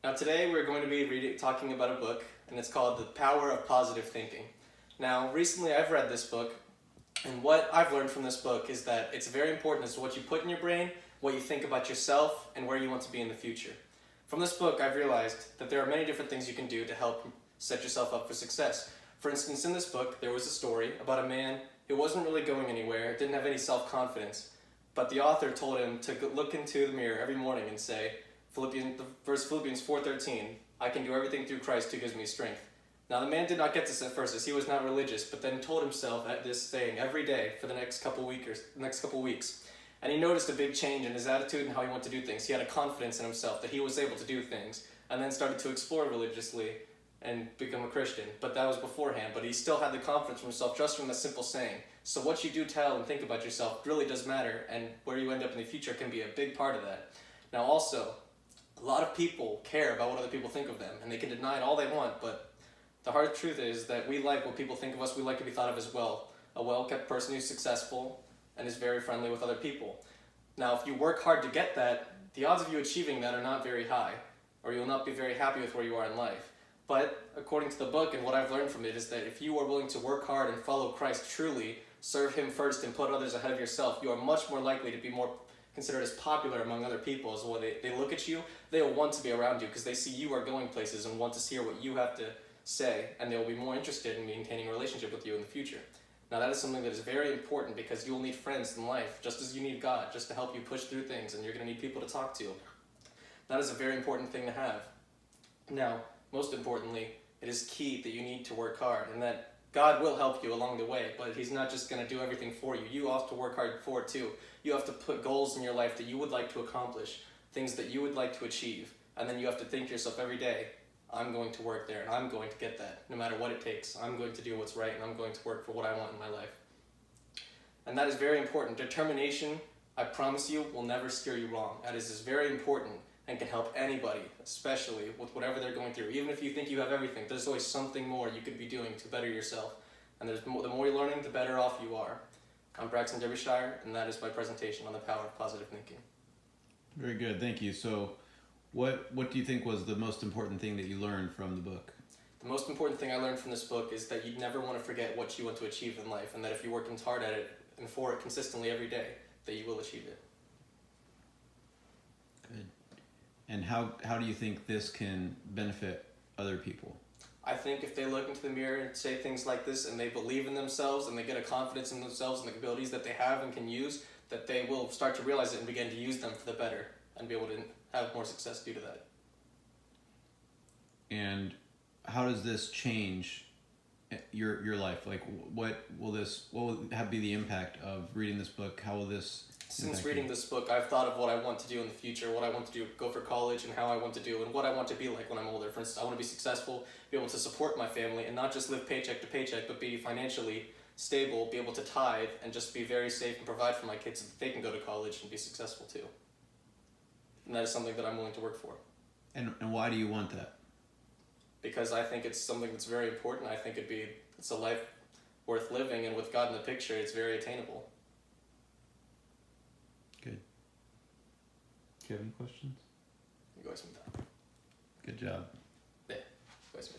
Now today we're going to be talking about a book, and it's called The Power of Positive Thinking. Now recently I've read this book, and what I've learned from this book is that it's very important as to what you put in your brain, what you think about yourself, and where you want to be in the future. From this book I've realized that there are many different things you can do to help set yourself up for success. For instance, in this book there was a story about a man who wasn't really going anywhere, didn't have any self-confidence, but the author told him to look into the mirror every morning and say, Philippians 4:13, I can do everything through Christ who gives me strength. Now the man did not get this at first, as he was not religious, but then told himself at this saying every day for the next couple weeks. And he noticed a big change in his attitude and how he wanted to do things. He had a confidence in himself that he was able to do things, and then started to explore religiously and become a Christian. But that was beforehand, but he still had the confidence from himself just from the simple saying. So what you do tell and think about yourself really does matter, and where you end up in the future can be a big part of that. Now also, a lot of people care about what other people think of them, and they can deny it all they want, but the hard truth is that we like what people think of us. We like to be thought of as well. A well-kept person who's successful and is very friendly with other people. Now, if you work hard to get that, the odds of you achieving that are not very high, or you'll not be very happy with where you are in life. But according to the book and what I've learned from it is that if you are willing to work hard and follow Christ truly, serve Him first and put others ahead of yourself, you are much more likely to be more considered as popular among other people. As well, they look at you, they will want to be around you because they see you are going places and want to hear what you have to say, and they will be more interested in maintaining a relationship with you in the future. Now that is something that is very important because you will need friends in life, just as you need God, just to help you push through things, and you're going to need people to talk to. That is a very important thing to have. Now, most importantly, it is key that you need to work hard, and that God will help you along the way, but He's not just going to do everything for you. You have to work hard for it too. You have to put goals in your life that you would like to accomplish, things that you would like to achieve, and then you have to think to yourself every day, I'm going to work there, and I'm going to get that, no matter what it takes. I'm going to do what's right, and I'm going to work for what I want in my life. And that is very important. Determination, I promise you, will never steer you wrong. That is very important and can help anybody, especially with whatever they're going through. Even if you think you have everything, there's always something more you could be doing to better yourself. And the more you're learning, the better off you are. I'm Braxton Derbyshire, and that is my presentation on the power of positive thinking. Very good, thank you. So what do you think was the most important thing that you learned from the book? The most important thing I learned from this book is that you never want to forget what you want to achieve in life, and that if you're working hard at it and for it consistently every day, that you will achieve it. Good. And how do you think this can benefit other people? I think if they look into the mirror and say things like this, and they believe in themselves, and they get a confidence in themselves and the abilities that they have and can use, that they will start to realize it and begin to use them for the better and be able to have more success due to that. And how does this change your life? Like, what will be the impact of reading this book? How will this Since reading this book, I've thought of what I want to do in the future, what I want to do, go for college, and how I want to do, and what I want to be like when I'm older. For instance, I want to be successful, be able to support my family, and not just live paycheck to paycheck, but be financially stable, be able to tithe, and just be very safe and provide for my kids so that they can go to college and be successful too. And that is something that I'm willing to work for. And why do you want that? Because I think it's something that's very important. I think it's a life worth living, and with God in the picture, it's very attainable. Good. Do you have any questions? You guys with that. Good job.